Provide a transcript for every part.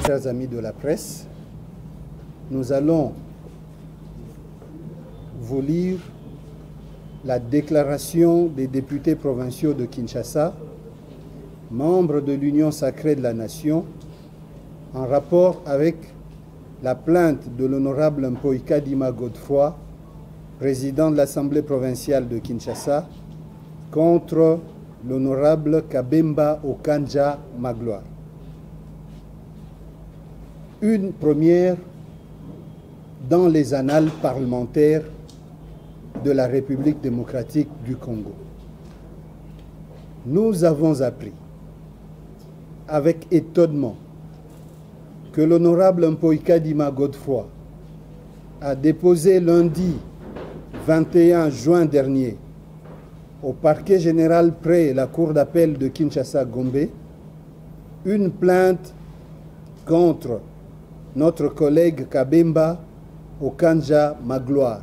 chers amis de la presse, nous allons vous lire la déclaration des députés provinciaux de Kinshasa, membres de l'Union sacrée de la Nation, en rapport avec la plainte de l'honorable Mpoika Dima Godefroy, président de l'Assemblée provinciale de Kinshasa, contre l'honorable Kabemba Okanja Magloire. Une première dans les annales parlementaires de la République démocratique du Congo. Nous avons appris avec étonnement que l'honorable Mpoika Dima Godefroy a déposé lundi 21 juin dernier au parquet général près la cour d'appel de Kinshasa-Gombe une plainte contre notre collègue Kabemba Okanja Magloire,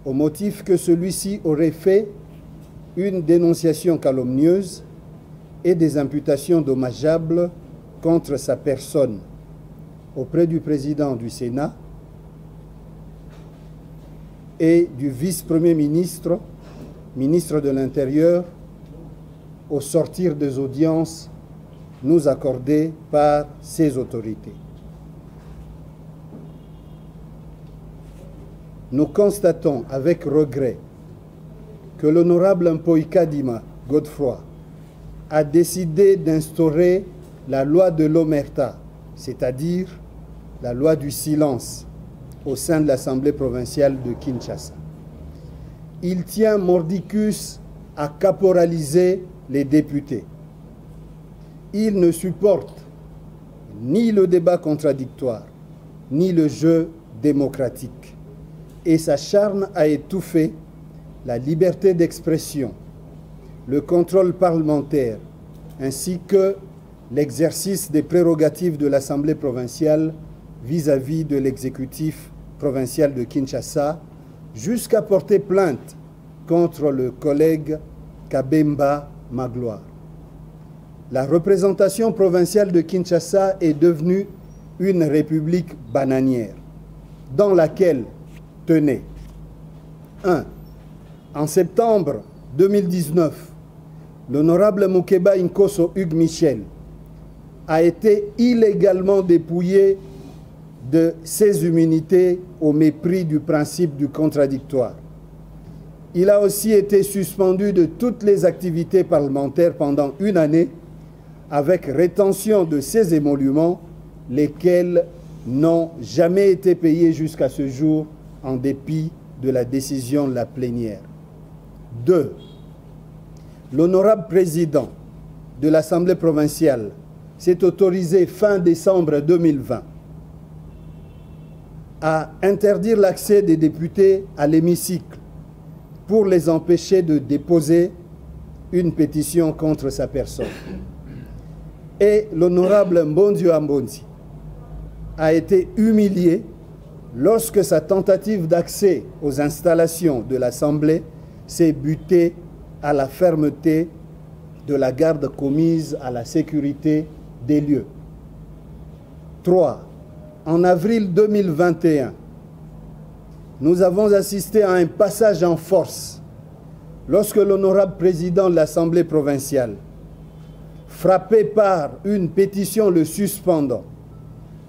au motif que celui-ci aurait fait une dénonciation calomnieuse et des imputations dommageables contre sa personne auprès du président du Sénat et du vice-premier ministre, ministre de l'Intérieur, au sortir des audiences nous accordées par ces autorités. Nous constatons avec regret que l'honorable Mpoika Dima Godefroy a décidé d'instaurer la loi de l'Omerta, c'est-à-dire la loi du silence, au sein de l'Assemblée provinciale de Kinshasa. Il tient mordicus à caporaliser les députés. Il ne supporte ni le débat contradictoire, ni le jeu démocratique. Et s'acharne à étouffer la liberté d'expression, le contrôle parlementaire, ainsi que l'exercice des prérogatives de l'Assemblée provinciale vis-à-vis de l'exécutif provincial de Kinshasa, jusqu'à porter plainte contre le collègue Kabemba Magloire. La représentation provinciale de Kinshasa est devenue une république bananière, dans laquelle, tenez, 1. En septembre 2019, l'honorable Moukeba Inkosso Hugues Michel a été illégalement dépouillé de ses immunités au mépris du principe du contradictoire. Il a aussi été suspendu de toutes les activités parlementaires pendant une année, avec rétention de ses émoluments, lesquels n'ont jamais été payés jusqu'à ce jour, en dépit de la décision de la plénière. 2. L'honorable président de l'Assemblée provinciale s'est autorisé fin décembre 2020 à interdire l'accès des députés à l'hémicycle pour les empêcher de déposer une pétition contre sa personne. Et l'honorable Mbondio Ambonzi a été humilié lorsque sa tentative d'accès aux installations de l'Assemblée s'est butée à la fermeté de la garde commise à la sécurité des lieux. 3. En avril 2021, nous avons assisté à un passage en force lorsque l'honorable président de l'Assemblée provinciale, frappé par une pétition le suspendant,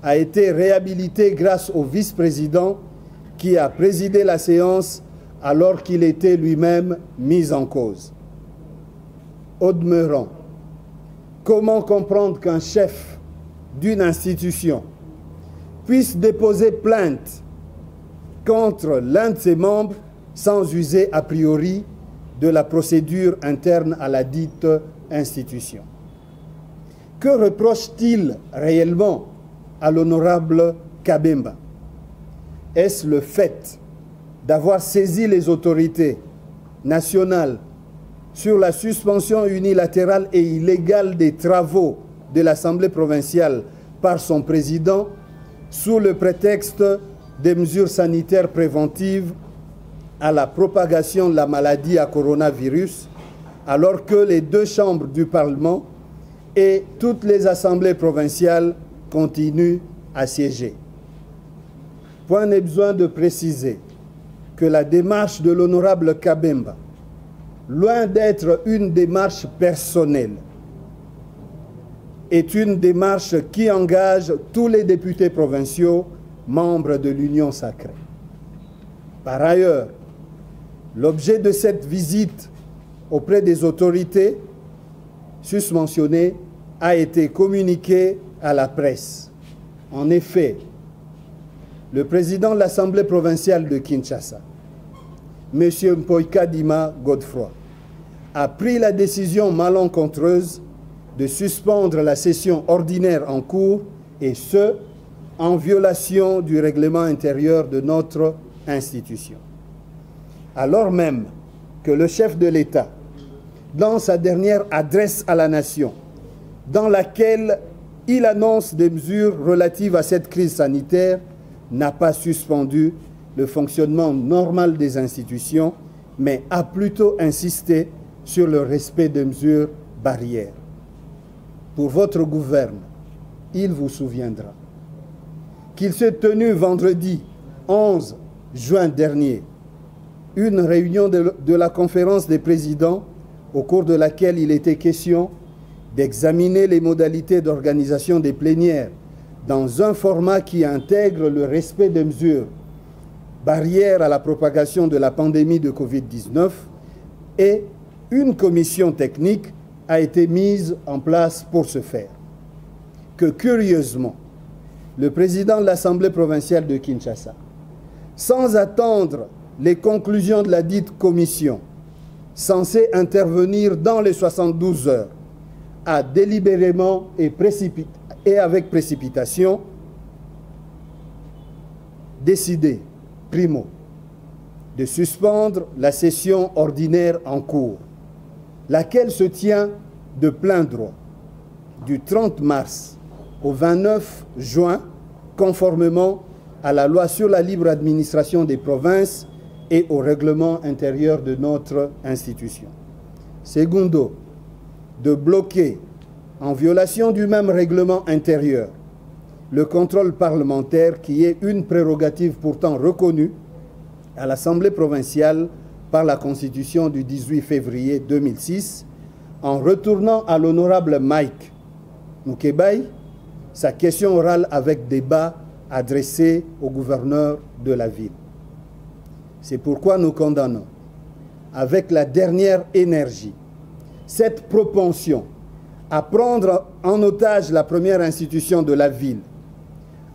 a été réhabilité grâce au vice-président qui a présidé la séance alors qu'il était lui-même mis en cause. Au demeurant, comment comprendre qu'un chef d'une institution puisse déposer plainte contre l'un de ses membres sans user a priori de la procédure interne à la dite institution? Que reproche-t-il réellement à l'honorable Kabemba? Est-ce le fait d'avoir saisi les autorités nationales sur la suspension unilatérale et illégale des travaux de l'Assemblée provinciale par son président sous le prétexte des mesures sanitaires préventives à la propagation de la maladie à coronavirus, alors que les deux chambres du Parlement et toutes les assemblées provinciales continue à siéger. Point n'est besoin de préciser que la démarche de l'honorable Kabemba, loin d'être une démarche personnelle, est une démarche qui engage tous les députés provinciaux membres de l'Union sacrée. Par ailleurs, l'objet de cette visite auprès des autorités susmentionnées a été communiqué à la presse. En effet, le président de l'Assemblée provinciale de Kinshasa, M. Mpoika Dima Godefroy, a pris la décision malencontreuse de suspendre la session ordinaire en cours, et ce, en violation du règlement intérieur de notre institution. Alors même que le chef de l'État, dans sa dernière adresse à la nation, dans laquelle il annonce des mesures relatives à cette crise sanitaire, n'a pas suspendu le fonctionnement normal des institutions, mais a plutôt insisté sur le respect des mesures barrières. Pour votre gouverne, il vous souviendra qu'il s'est tenu vendredi 11 juin dernier une réunion de la conférence des présidents au cours de laquelle il était question d'examiner les modalités d'organisation des plénières dans un format qui intègre le respect des mesures barrières à la propagation de la pandémie de Covid-19, et une commission technique a été mise en place pour ce faire. Que curieusement, le président de l'Assemblée provinciale de Kinshasa, sans attendre les conclusions de la dite commission, censée intervenir dans les 72 heures, a délibérément et avec précipitation décidé, primo, de suspendre la session ordinaire en cours, laquelle se tient de plein droit du 30 mars au 29 juin, conformément à la loi sur la libre administration des provinces et au règlement intérieur de notre institution. Secondo, de bloquer, en violation du même règlement intérieur, le contrôle parlementaire qui est une prérogative pourtant reconnue à l'Assemblée provinciale par la Constitution du 18 février 2006, en retournant à l'honorable Mike Mukebai sa question orale avec débat adressée au gouverneur de la ville. C'est pourquoi nous condamnons avec la dernière énergie cette propension à prendre en otage la première institution de la ville,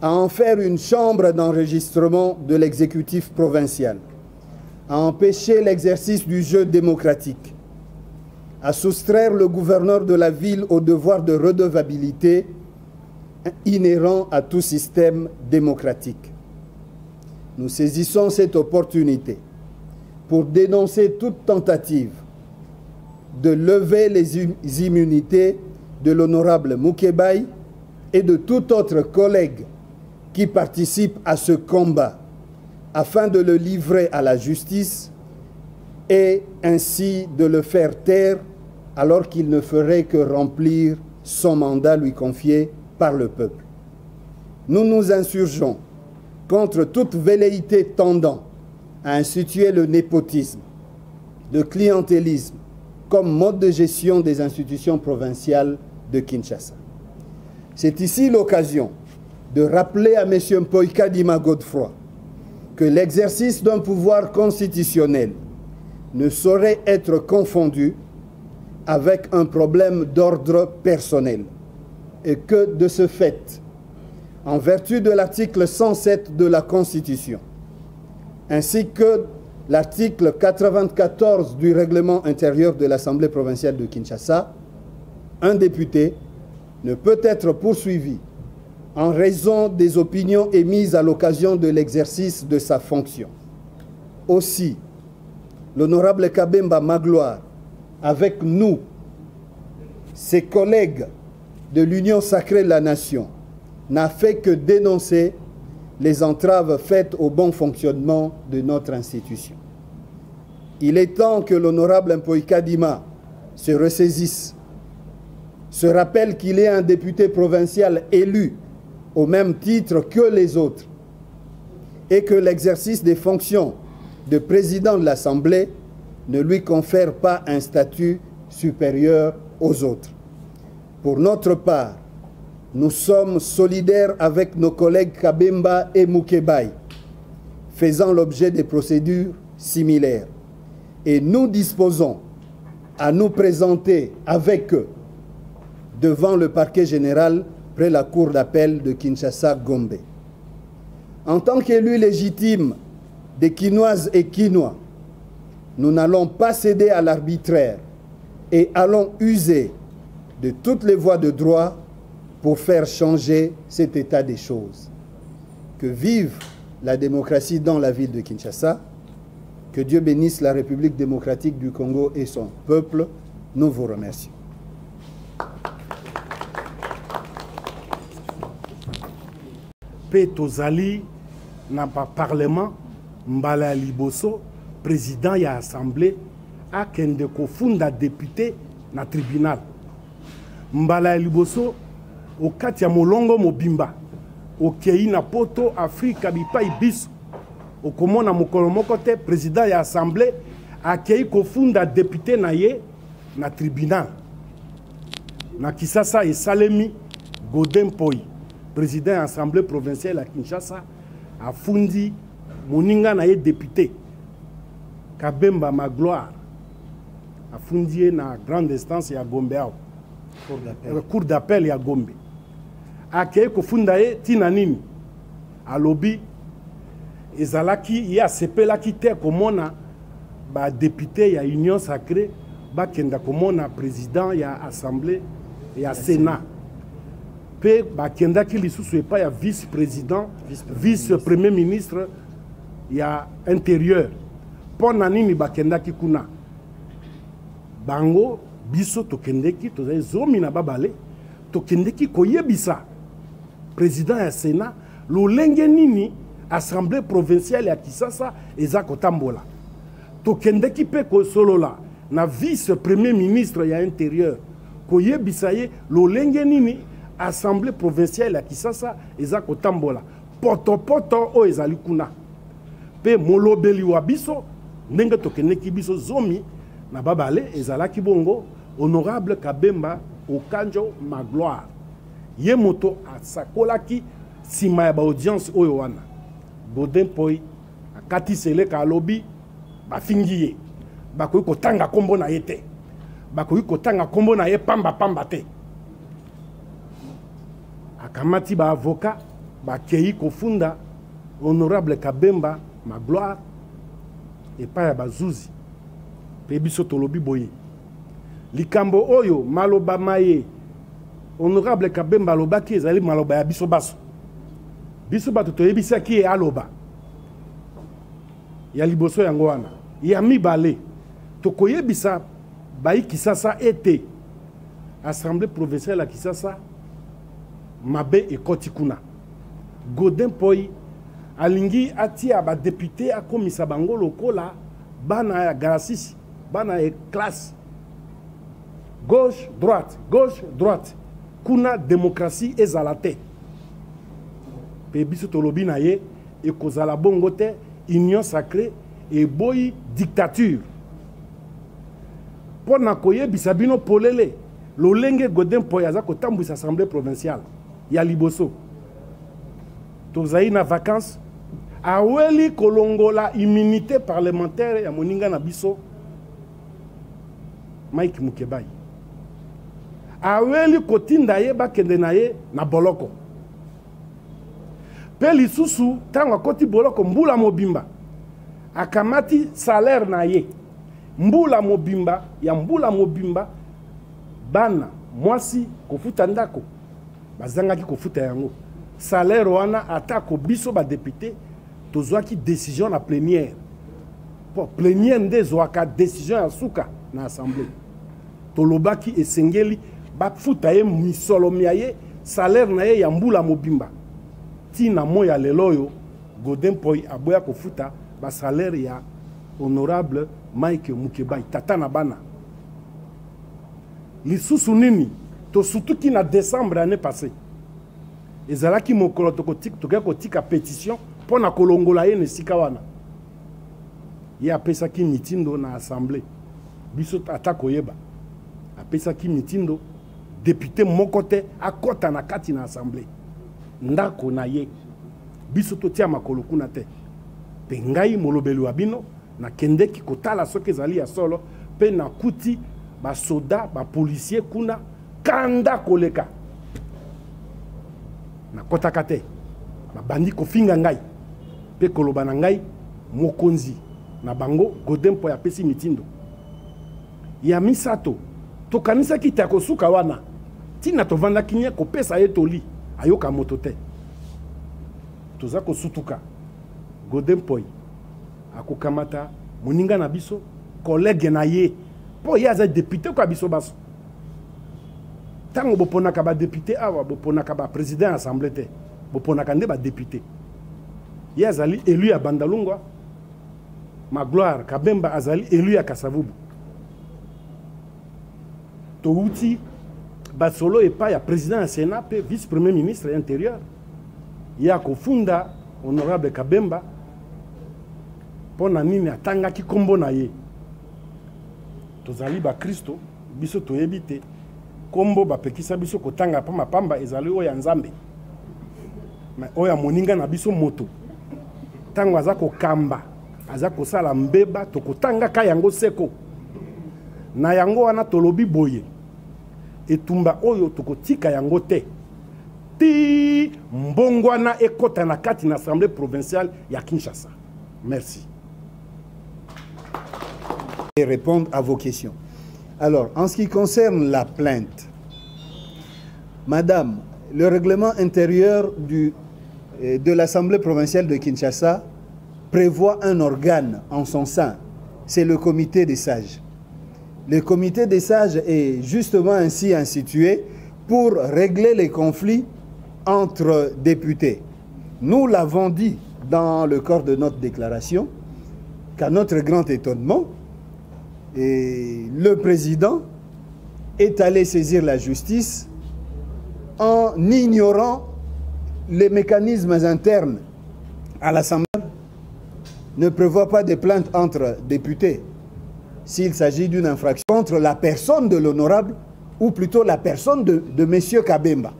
à en faire une chambre d'enregistrement de l'exécutif provincial, à empêcher l'exercice du jeu démocratique, à soustraire le gouverneur de la ville au devoir de redevabilité inhérent à tout système démocratique. Nous saisissons cette opportunité pour dénoncer toute tentative de lever les immunités de l'honorable Mukebai et de tout autre collègue qui participe à ce combat, afin de le livrer à la justice et ainsi de le faire taire alors qu'il ne ferait que remplir son mandat lui confié par le peuple. Nous nous insurgeons contre toute velléité tendant à instituer le népotisme, le clientélisme comme mode de gestion des institutions provinciales de Kinshasa. C'est ici l'occasion de rappeler à M. Mpoika Dima Godefroy que l'exercice d'un pouvoir constitutionnel ne saurait être confondu avec un problème d'ordre personnel, et que, de ce fait, en vertu de l'article 107 de la Constitution, ainsi que l'article 94 du règlement intérieur de l'Assemblée provinciale de Kinshasa, un député ne peut être poursuivi en raison des opinions émises à l'occasion de l'exercice de sa fonction. Aussi, l'honorable Kabemba Magloire, avec nous, ses collègues de l'Union sacrée de la nation, n'a fait que dénoncer les entraves faites au bon fonctionnement de notre institution. Il est temps que l'honorable Mpoika Dima se ressaisisse, se rappelle qu'il est un député provincial élu au même titre que les autres et que l'exercice des fonctions de président de l'Assemblée ne lui confère pas un statut supérieur aux autres. Pour notre part, nous sommes solidaires avec nos collègues Kabemba et Mukebai, faisant l'objet de procédures similaires. Et nous disposons à nous présenter avec eux devant le parquet général près la cour d'appel de Kinshasa-Gombe. En tant qu'élus légitimes des Kinoises et Kinois, nous n'allons pas céder à l'arbitraire et allons user de toutes les voies de droit pour faire changer cet état des choses. Que vive la démocratie dans la ville de Kinshasa, que Dieu bénisse la République démocratique du Congo et son peuple. Nous vous remercions. Tozali n'a pas parlement mbala liboso président ya assemblée a kende ko funda député na tribunal mbala liboso o kati ya molongo mobimba o kei na poto Afrika bipai biso o komona mokolo moko te président ya assemblée a kei ko funda député na ye na tribunal na Kisasa et Salemi Godin Poi président de l'Assemblée provinciale à Kinshasa a fundi moninga na ye député Kabemba Magloire a fundi na grande instance ya Gombe cour d'appel ya Gombe a kei ko funda ye tina nini a lobby ezalaki ya sepelaki te komona ba député ya Union Sacrée ba kenda komona président ya Assemblée ya Sénat pe bakendaki lisusu epai ya vice-président, vice-premier ministre ya intérieur. Mpo na nini bakendaki kuna? Bango biso tokendeki tozali zomi na babale tokendeki koyebisa président ya Sénat lolenge nini assemblée provinciale ya Kisasa eza kotambola. Tokendeki pe kosolola na vice-premier ministre ya intérieur koyebisa ye lolenge nini Assemblée provinciale à Kisasa eza kotambola poto o ezali kuna pe molobeli wa biso ndenge tokeneki biso zomi na babale ezalaki bongo honorable Kabemba Okanjo Magloire ye moto asakolaki sima ya ba audience oyo wana Godin Poi akati seleka alobi bafingi ye bakoki kotanga kombo na ye te bakoki kotanga kombo na ye pamba te akamati ba avocat ba kei kofunda honorable Kabemba Magloire et pa ya bazuzi pe biso tolobi boye likambo oyo maloba maye honorable Kabemba lobaki ezali maloba ya biso bato toyebisaki aloba ya liboso yango wana ya mibale tokoyebisa bayi Kisasa ete assemblée provinciale à Kisasa mabe ekoti kuna Godin Poi alingi atia ba député akomisa bango lokola bana ya garasisi bana ya classe gauche droite kuna démocratie ezala te pe biso tolobi na ye ekozala bongo te union sacrée et boyi dictature pona koyebisa bino polele lolenge Godin Poi aza kotambwisa assemblée provinciale ya liboso tozali na vacances aweli kolongola immunité parlementaire ya moninga na biso Mike Mukebai aweli kotinda ye bakende na ye na boloko pe lisusu tango akoti boloko mbula mobimba akamati salaire na ye mbula mobimba bana mwasi kofuta ndako bazangaki kofuta yango salaire wana atako biso ba député tozwaki décision na plénière pour plénière nde zwaka décision ya suka na assemblée tolobaki esengeli bafuta ye misolo miaye salaire na ye ya mbula mobimba tina moya leloyo Godin Poi aboya kofuta ba salaire ya honorable Mike Mukebai tata na bana lisusu nini to surtout qui na décembre année passée ezalaki mokolo tokotika kotika pétition pour na kolongola ye nesika wana ye apesaki mitindo na assemblée biso ata koyeba apesaki mitindo député moko te akota na kati na assemblée ndako na ye biso totia makolo kuna te pe ngai molobeli wa bino na kendeki kotala soki ezali ya solo pe na kuti basoda bapolisier kuna kanda koleka na kotaka te babandi kofinga ngai pe koloba na ngai mokonzi na bango Godempo ya pesi mitindo ya misato tokanisaki te kosuka wana tina tovandaki nye kopesa ye toli ayoka moto te toza kosutuka Godempo akokamata moninga na biso collègue na ye po ye aza député kwa biso baso tango boponaka ba député awa boponaka ba président assemblée te boponaka nde ba député ye azali élu ya Bandalungwa Magloire Kabemba azali élu ya Kasavubu touti basolo epa ya président ya Sénat pe vice premier ministre intérieur ya kofunda honorable Kabemba pona nini atangaki kombo na ye tozali ba Kristo biso toyebi te kombo bapekisa biso kotanga pa mapamba ezali oya nzambe mais oya moninga na biso moto tango aza kokamba aza kosala mbeba tokotanga ka yango seko na yango wana tolobi boye etumba oyo tokotika yango te ti mbongwana ekota na kati na assemblée provinciale ya Kinshasa. Merci. Et répondre à vos questions. Alors, en ce qui concerne la plainte, Madame, le règlement intérieur de l'Assemblée provinciale de Kinshasa prévoit un organe en son sein, c'est le comité des sages. Le comité des sages est justement ainsi institué pour régler les conflits entre députés. Nous l'avons dit dans le corps de notre déclaration qu'à notre grand étonnement, le président est allé saisir la justice en ignorant les mécanismes internes à l'Assemblée. Ne prévoit pas de plainte entre députés s'il s'agit d'une infraction contre la personne de l'honorable ou plutôt la personne de M. Kabemba.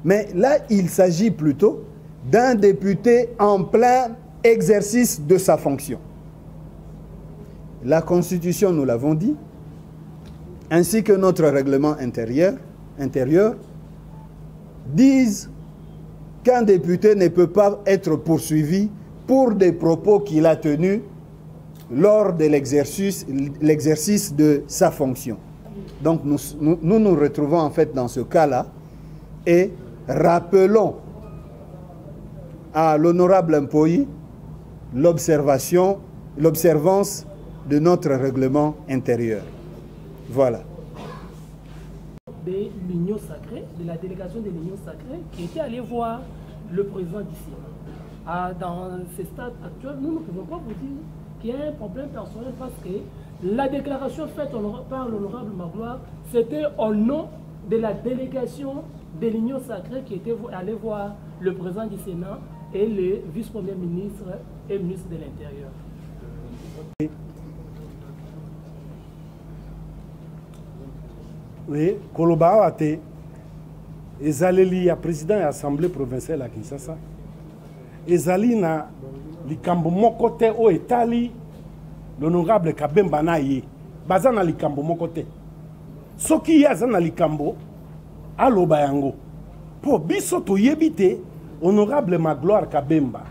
Mais là, il s'agit plutôt d'un député en plein exercice de sa fonction. La Constitution, nous l'avons dit, ainsi que notre règlement intérieur disent qu'un député ne peut pas être poursuivi pour des propos qu'il a tenus lors de l'exercice de sa fonction. Donc nous retrouvons en fait dans ce cas-là et rappelons à l'honorable Mpoyi l'observance de notre règlement intérieur. Voilà. De l'Union sacrée, de la délégation de l'Union sacrée, qui était allée voir le président d'ici. Dans ce stade actuel, nous ne pouvons pas vous dire qu'il y a un problème personnel parce que la déclaration faite par l'honorable Magloire, c'était au nom de la délégation de l'Union sacrée qui était allée voir le président du Sénat et le vice-premier ministre et ministre de l'Intérieur. Oui, Koloba Ate, ezaleli ya président de l'Assemblée provinciale à Kinshasa, ezali na likambo moko te o etali l'honorable Kabemba na ye, baza na likambo moko te. Soki yaza na likambo, aloba yango. Po biso toyebi te, honorable Magloire Kabemba,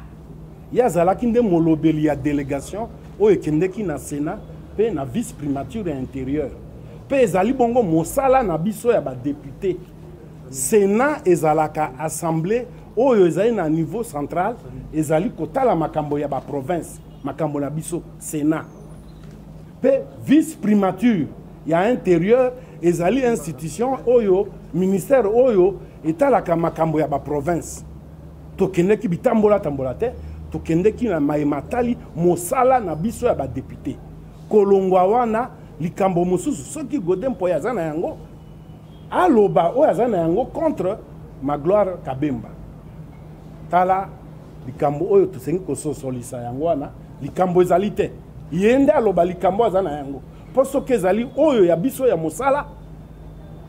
yazalaki nde molobeli ya délégation o ekendeki na Sénat pe na vice primature intérieure. Pe ezali bongo mosala na biso ya ba député. Sénat ezalaka assemblée oyo ezali na niveau central ezali kotala makambo ya ba province, makambo na biso Sénat. Pe vice primature ya intérieur ezali institution oyo ministère oyo etalaka makambo ya ba province. Tokendeki bitambola tambola te, tokendeki na maimatali mosala na biso ya ba député. Kolongwa wana likambo mosusu soki Godempo yaza na yango aloba o yaza na yango contre Magloire Kabemba tala likambo oyo tosengi kososolisa yango wana likambo ezali te yende aloba likambo aza na yango po soki ezali oyo ya biso ya mosala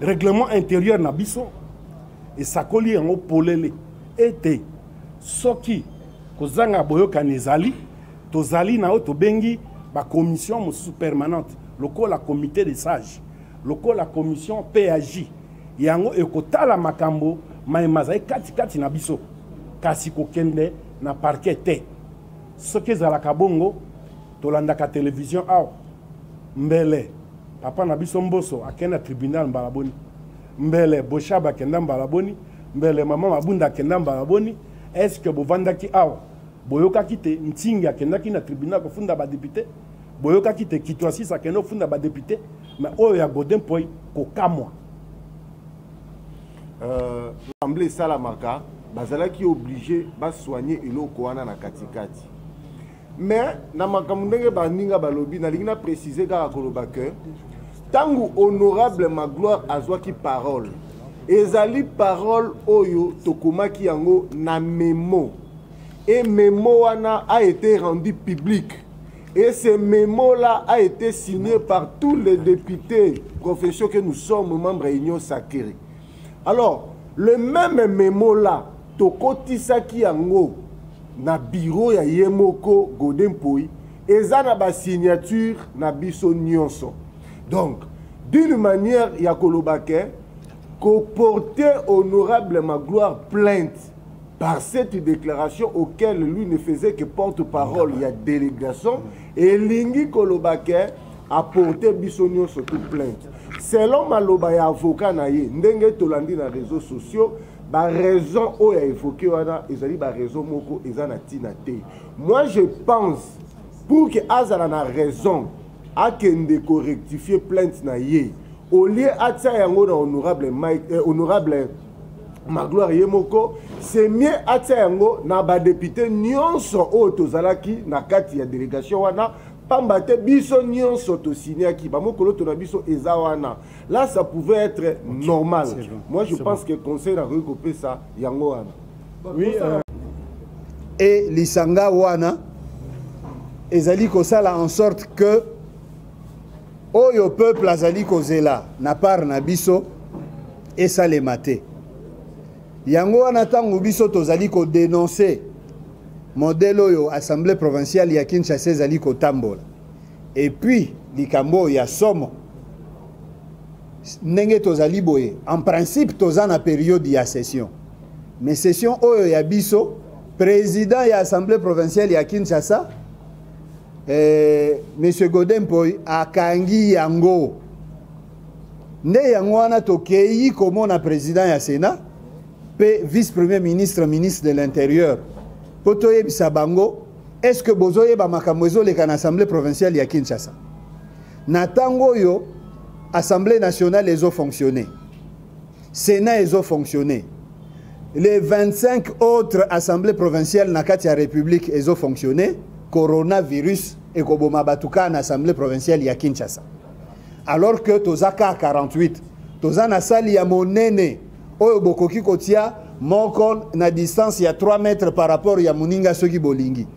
règlement intérieur na biso esakoli yango polele ete soki kozanga boyokani ezali tozali na oyo tobengi commission mosusu permanente lokola comité de sages lokola commission PAJ yango ekotala makambo maemaza kati na biso kasi kokende na parquet te soki ezalaka bongo tolandaka télévision awa mbele papa na biso mboso akenda tribunal mbala boni mbele boshaba akenda mbala boni mbele mama mabunda akenda mbala boni est-ce que bovandaki awa boyokaki te ntingi akendaki na tribunal kofunda badepute boyokaki te kitwasisi akenda ofunda badepute mais oyo ya Godin Poy kokamwa l'Assemblée salamaka bazalaki obligé ba soigner eloko wana na katikati mais na makambo ndenge baninga balobi na lingina préciser kaka koloba que tangu honorable Magloire azwaki parole ezali parole oyo tokomaki yango na mémo et mémo wana a été rendu public et ce mémo là a été signé par tous les députés confession que nous sommes membres de l'Union sacrée. Alors le même mémo là tokotisaki yango na bureau ya Yemoko Godin Poy eza na ba signature na biso nyonso. Donc d'une manière ya kolobake ko porter honorable Magloire plainte par cette déclaration auquel lui ne faisait que porte-parole, il y a délégation et Lingi kolobake a porté biso nyonso toute plainte. Selon maloba ya avocat na ye ndenge tolandi na réseaux sociaux ba raison o ya évoqué wana ezali ba raison moko ezana tina te. Moi je pense pour que azala na raison akende ko rectifier plainte na ye au lieu atia yango na honorable Magloire Yemoko c'est mieux atia yango na ba député nyonso o tozalaki na kati ya délégation wana pambate biso nyonso to signaki ba mokolo to na biso eza wana. Là ça pouvait être normal. Moi je pense que le conseil a recoupé ça yango wana. Oui et lisanga wana ezali kosala en sorte que oyo peuple azali kozela na part na biso esalema te yango wana ntango biso tozali kodénoncer modèle oyo assemblée provinciale ya Kinshasa ezali kotambola et puis likambo ya somo ndenge tozali boye en principe toza na période ya session mais session oyo ya biso président ya assemblée provinciale ya Kinshasa Monsieur Godin Poy akangi yango nde yango wana tokei komona président ya Sénat pe vice-premier ministre ministre de l'intérieur poto yebisa bango est-ce que bozoyeba makambo ezoleka na assemblée provinciale ya Kinshasa na tango yo assemblée nationale ezo fonctionner Sénat ezo fonctionner les 25 autres assemblées provinciales na kati ya république ezo fonctionner coronavirus et koboma batuka na assemblée provinciale ya Kinshasa alors que tozaka 48 tozana sali ya monene oyo bokoki kotia moko na distance ya 3 mètres par rapport ya muninga soki bolingi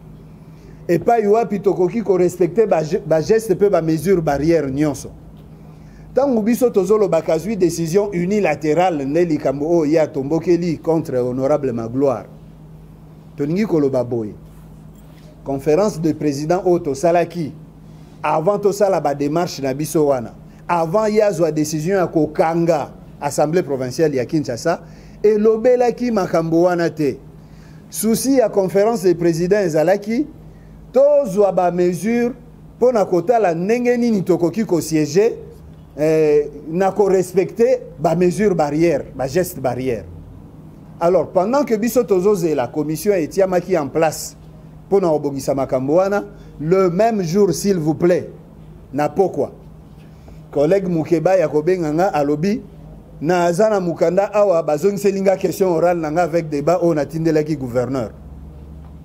et pas yuapi tokoki ko respecter ba geste pe ba mesure barrière nyonso tangu biso tozolo bakazui décision unilatérale ne likambo o ya tombokeli contre honorable Magloire toningi koloba boye conférence de président Otto Salaki avant to sala ba démarche na biso wana avant yazwa décision ya kokanga assemblée provinciale ya Kinshasa et lobelaki makambo wana te souci ya conférence de président ezalaki tozwa ba mesure pona kotala ndenge nini tokoki ko siéger na ko respecter ba mesure barrière ba geste barrière. Alors pendant que biso tozozela la commission etiamaki en place pona obogisa makambo wana le même jour s'il vous plaît na pourquoi collègue Mukeba ya kobenganga alobi na azana mukanda awa bazongiselinga question orale nanga avec débat on atindelaki gouverneur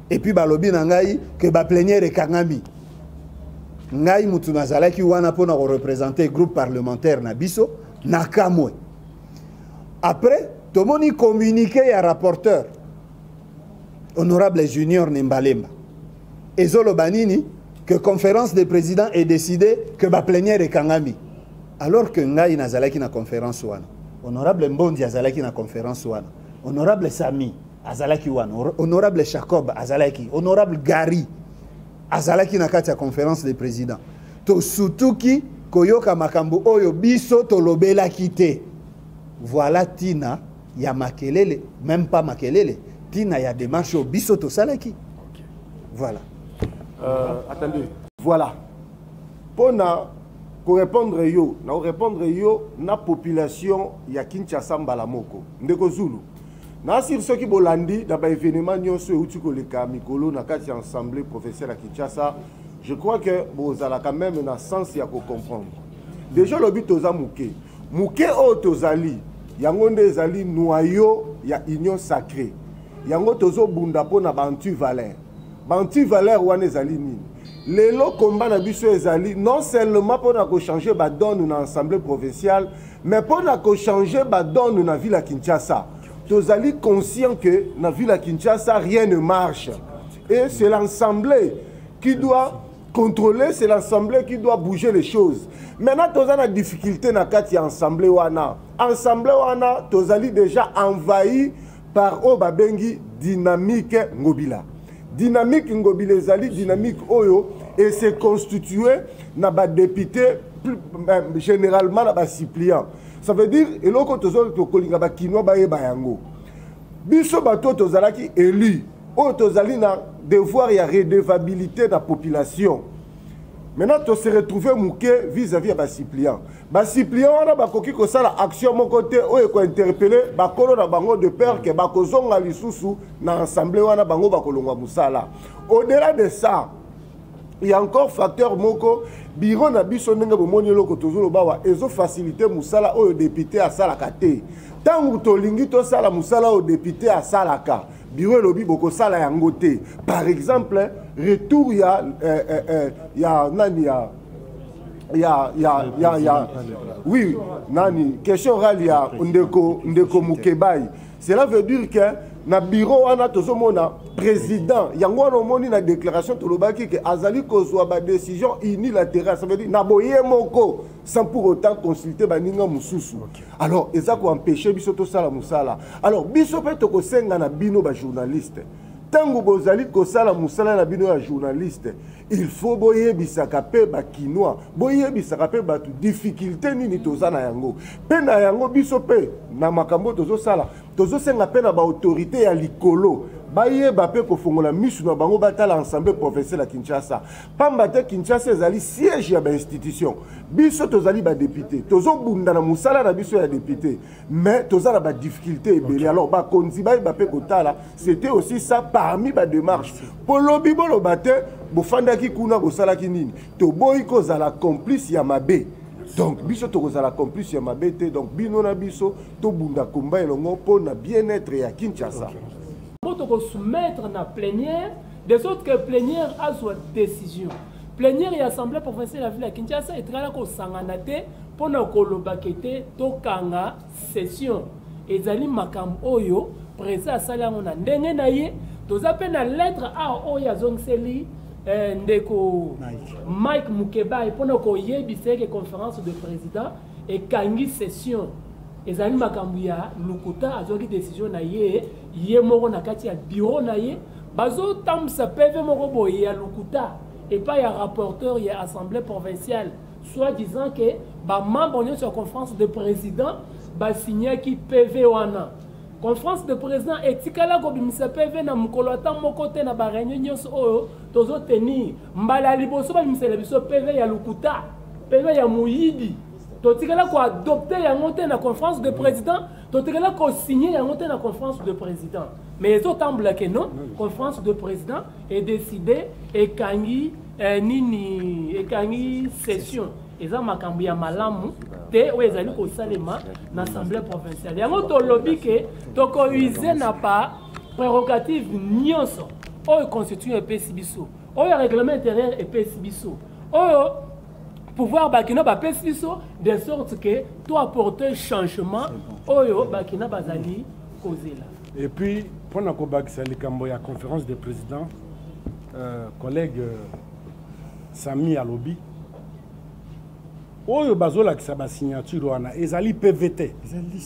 et puis balobi nangai que ba plénière ekangami ngai mutu nazalaki wana pona ko représenter groupe parlementaire na biso na kamwe après tomoni communiqué ya rapporteur honorable Junior Nimbalemba ezolo banini que conférence des présidents est décidé que ba plénière est kangami alors que ngai nazalaki na conférence wana honorable Mbondi azalaki na conférence wana honorable Sami azalaki wana honorable Jacob azalaki honorable Gary azalaki na kati ya conférence des présidents to sutuki koyoka makambo oyo biso tolobelaki te voilà tina ya makelele même pas makelele tina ya démarche au biso to salaki voilà attendez voilà pour répondre yo na population ya Kinshasa mbala moko ndeko Zulu na sur ceux qui bolandi dans ba événement nyonso euti koleka mikolo na kati ya assemblée professionnelle à Kinshasa. Je crois que vous avez quand même un sens à comprendre. Déjà, le but toza mouké. Mouké o tozali. Yango ndezali noyau ya union sacrée. Yango tozo bunda po na bantu valeur. Bantu valeur wana ezali nini. Lelo combat na biso ezali non seulement pour na ko changer ba donne na assemblée provinciale, mais pour na ko changer ba donne na ville à Kinshasa. Tozali conscient que na ville à Kinshasa rien ne marche. Et c'est l'assemblée qui doit contrôler, c'est l'assemblée qui doit bouger les choses. Maintenant, tu as une difficulté dans la assemblée wana. Assemblée wana, tu as déjà envahi par Obabengi dynamique ngobila. Dynamique ngobila zali dynamique oyo et c'est constitué na ba député généralement na ba suppliant. Ça veut dire et loko tozo to kolinga ba kinwa ba yeba yango. Biso bato tozalaki élu. O tozali na devoir et redevabilité de la population. Maintenant, tu se retrouves mouké vis-à-vis de suppliant. Les suppliants, on a action mon côté, on a interpellé, on a de peur que on a dans l'assemblée, on a au-delà de ça, il y a encore facteur moko bureau na biso ndenge bomoni loko tozolo bawa ezo faciliter musala au député à salakate. Tangu tolingi to sala musala au député à salaka. Bureau lobi boko sala yango te. Par exemple, retour ya nani ya oui, nani question orale ya ndeko Mukebai. Cela veut dire que na bureau wana tozomona président yango wana omoni na déclaration tolobaki que azali kozwa ba décision unilatérale, ça veut dire na boye moko sans pour autant consulter baninga mususu. Alors eza ko empêcher biso to sala musala. Alors biso pe to ko senga na bino ba journaliste. Tango bozali ko sala musala na bino ya journaliste, il faut boye bisaka pe ba kinois, boye bisaka pe ba difficulté nini tozana yango. Pe na yango biso pe na makambo tozo sala, tozo senga pe na ba autorité ya likolo. Baye bape ko fongola misu na bango batala ensemble professionnel à Kinshasa. Pamba te Kinshasa ezali siège ya ba institution. Biso tozali ba député. Tozo bunda na musala na biso ya député. Mais tozala ba difficulté ebele. Alors ba konzi bape ko tala, c'était aussi ça parmi ba démarche. Polobi bolo bate bo fandaki kuna bo salaki nini. To boy ko zala complice ya mabe. Donc biso to ko zala complice ya mabe te. Donc bino na biso to bunda komba elongo po na bien-être ya Kinshasa. Pour soumettre na plénière, des autres que plénière a soit décision. Plénière et assemblée provinciale de la ville de Kinshasa est très là qu'on s'enganate pour nous colobakete tokanga session. Et zali makam oyo président à salaire on a ndenge naie. Tous appels na lettre a oya zongseli ndeko Mike Mukebai pour nous koyebise que conférence de président et kangi session. Ezali makambu ya lukuta azoki décision na ye moko na kati ya bureau na ye bazo tamsa PV moko boye ya lukuta et pas ya rapporteur ya assemblée provinciale soit disant que ba membre de la conférence de président ba signé ki PV wana conférence de président etikala ko bimisa PV na mukolo ata moko te na ba réunion nyonso oyo tozo tenir mbala liboso ba bimisa biso PV ya lukuta PV ya muyidi. Totikala ko adopter yango te na conférence de président, totikala ko signer yango te na conférence de président. Mais les autres semblent que non, conférence de président est décidé et kangi nini et kangi session. Eza makambu ya malamu te o ezali ko salema na assemblée provinciale. Yango to lobby ke to ko user na pas prérogative nyonso o constitue un PCBiso. O règlement intérieur et PCBiso. O pouvoir bakina bapesi biso de sorte que to apporter changement oyo bakina bazali kozela. Et puis pour na kobakisa likambo ya conférence des présidents, collègue Sami alobi oyo bazolakisa ba signature wana ezali PVT,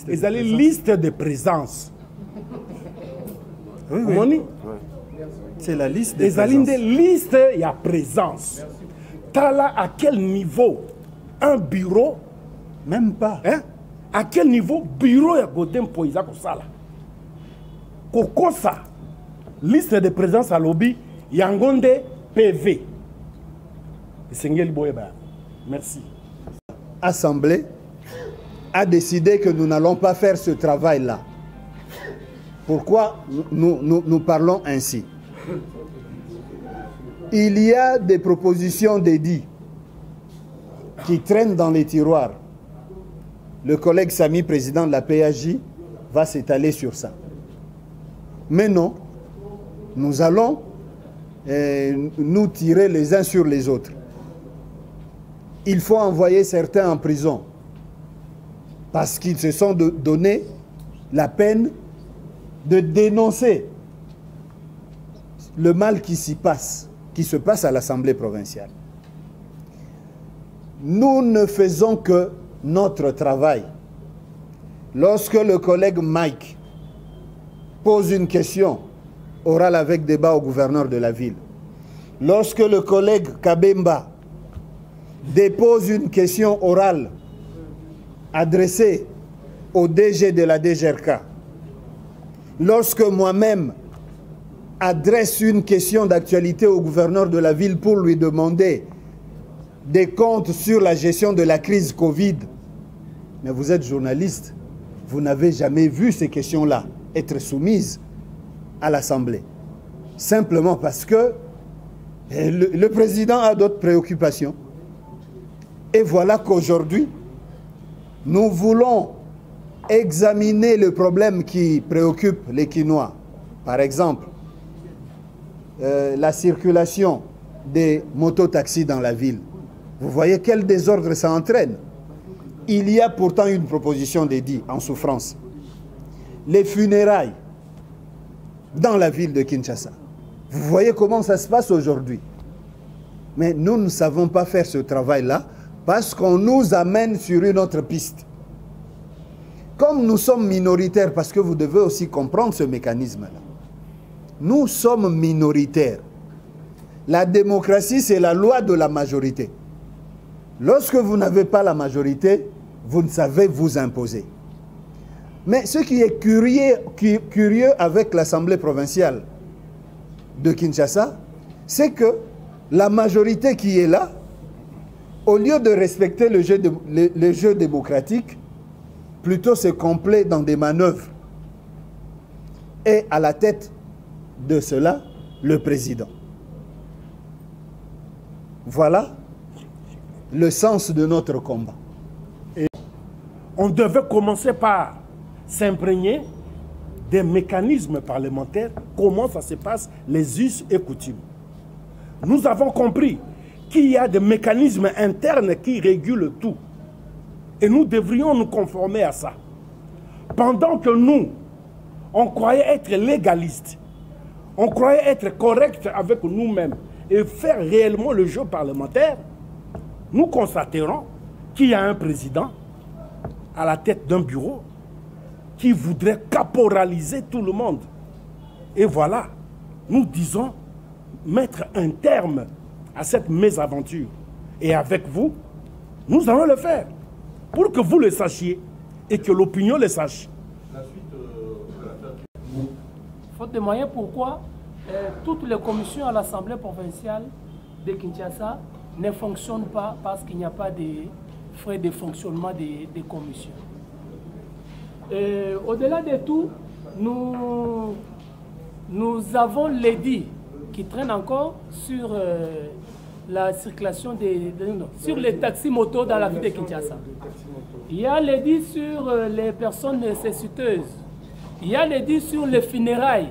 ezali liste de présence. Oui, oui. C'est la liste des présences. Les liste il y a présence. Tala à quel niveau un bureau? Même pas. Hein? À quel niveau bureau ya Godem Poïsa Kosala? Kokosa. Liste de présence à lobby. Yangonde PV. Merci. Assemblée a décidé que nous n'allons pas faire ce travail-là. Pourquoi nous parlons ainsi? Il y a des propositions d'édits qui traînent dans les tiroirs. Le collègue Sami, président de la PAJ, va s'étaler sur ça. Mais non, nous allons nous tirer les uns sur les autres. Il faut envoyer certains en prison parce qu'ils se sont donné la peine de dénoncer le mal qui se passe à l'Assemblée provinciale. Nous ne faisons que notre travail. Lorsque le collègue Mike pose une question orale avec débat au gouverneur de la ville, lorsque le collègue Kabemba dépose une question orale adressée au DG de la DGRK, lorsque moi-même adresse une question d'actualité au gouverneur de la ville pour lui demander des comptes sur la gestion de la crise Covid, mais vous êtes journaliste, vous n'avez jamais vu ces questions-là être soumises à l'Assemblée. Simplement parce que le président a d'autres préoccupations. Et voilà qu'aujourd'hui, nous voulons examiner le problème qui préoccupe les Quinois. Par exemple, la circulation des mototaxis dans la ville. Vous voyez quel désordre ça entraîne. Il y a pourtant une proposition d'édit en souffrance. Les funérailles dans la ville de Kinshasa. Vous voyez comment ça se passe aujourd'hui. Mais nous ne savons pas faire ce travail-là parce qu'on nous amène sur une autre piste. Comme nous sommes minoritaires, parce que vous devez aussi comprendre ce mécanisme-là. Nous sommes minoritaires. La démocratie, c'est la loi de la majorité. Lorsque vous n'avez pas la majorité, vous ne savez vous imposer. Mais ce qui est curieux avec l'Assemblée provinciale de Kinshasa, c'est que la majorité qui est là, au lieu de respecter le jeu démocratique, plutôt se complaît dans des manœuvres. Et à la tête de cela, le président. Voilà le sens de notre combat. Et on devait commencer par s'imprégner des mécanismes parlementaires, comment ça se passe, les us et coutumes. Nous avons compris qu'il y a des mécanismes internes qui régulent tout. Et nous devrions nous conformer à ça. Pendant que nous, on croyait être légaliste, on croyait être correct avec nous-mêmes et faire réellement le jeu parlementaire, nous constaterons qu'il y a un président à la tête d'un bureau qui voudrait caporaliser tout le monde. Et voilà, nous disons mettre un terme à cette mésaventure. Et avec vous, nous allons le faire. Pour que vous le sachiez et que l'opinion le sache. Faute de moyens, pourquoi toutes les commissions à l'Assemblée provinciale de Kinshasa ne fonctionnent pas parce qu'il n'y a pas de frais de fonctionnement des commissions. Au-delà de tout, nous avons l'édit qui traîne encore sur la circulation sur les taxis motos dans la ville de Kinshasa. Il y a l'édit sur les personnes nécessiteuses. Il y a l'édit sur les funérailles.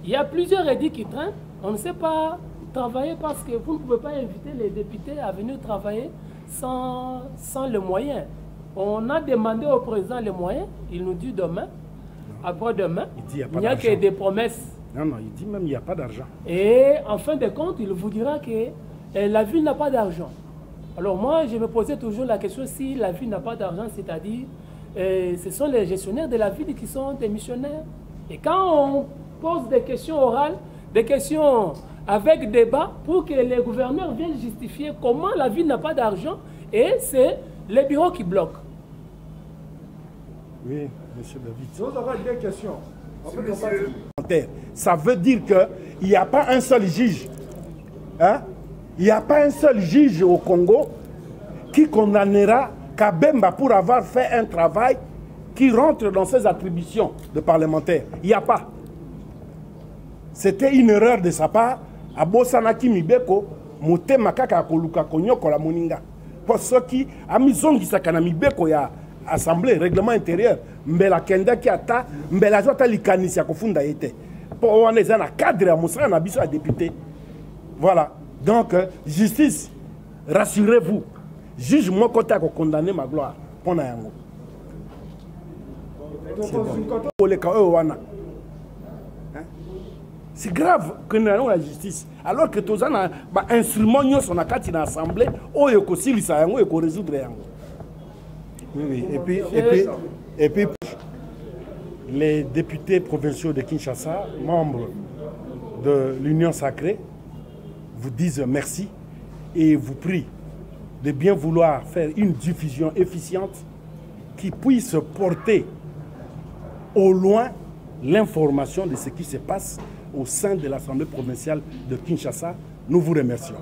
Il y a plusieurs édits qui traînent. On ne sait pas travailler parce que vous ne pouvez pas inviter les députés à venir travailler sans les moyens. On a demandé au président les moyens, il nous dit demain, après-demain, il n'y a que des promesses. Non, non, il dit même qu'il n'y a pas d'argent. Et en fin de compte, il vous dira que la ville n'a pas d'argent. Alors moi, je me posais toujours la question si la ville n'a pas d'argent, c'est-à-dire ce sont les gestionnaires de la ville qui sont des missionnaires. Et quand on pose des questions orales, des questions avec débat, pour que les gouverneurs viennent justifier comment la ville n'a pas d'argent, et c'est les bureaux qui bloquent. Oui, monsieur David. Vous aurez des questions. Ça veut dire qu'il n'y a pas un seul juge. Hein? Il n'y a pas un seul juge au Congo qui condamnera Kabemba pour avoir fait un travail qui rentre dans ses attributions de parlementaire. Il n'y a pas. C'était une erreur de sa part. Abosanaki Mibeko, Mote Makaka Koluka Konyoko la Moninga. Pour ceux qui ont mis Zongisakana Mibeko, il y a assemblée, règlement intérieur. Mbela Kenda qui ata, Mbela Jota Likanisi Akofunda était. Pour on est un cadre à Moussa, on a besoin de député. Voilà. Donc, justice, rassurez-vous. Juge mon côté à condamner ma gloire. C'est grave que nous avons la justice. Alors que tous les instruments sont dans l'Assemblée, où ils peuvent résoudre. Oui. Et puis, les députés provinciaux de Kinshasa, membres de l'Union sacrée, vous disent merci et vous prient de bien vouloir faire une diffusion efficiente qui puisse porter au loin l'information de ce qui se passe au sein de l'Assemblée provinciale de Kinshasa. Nous vous remercions.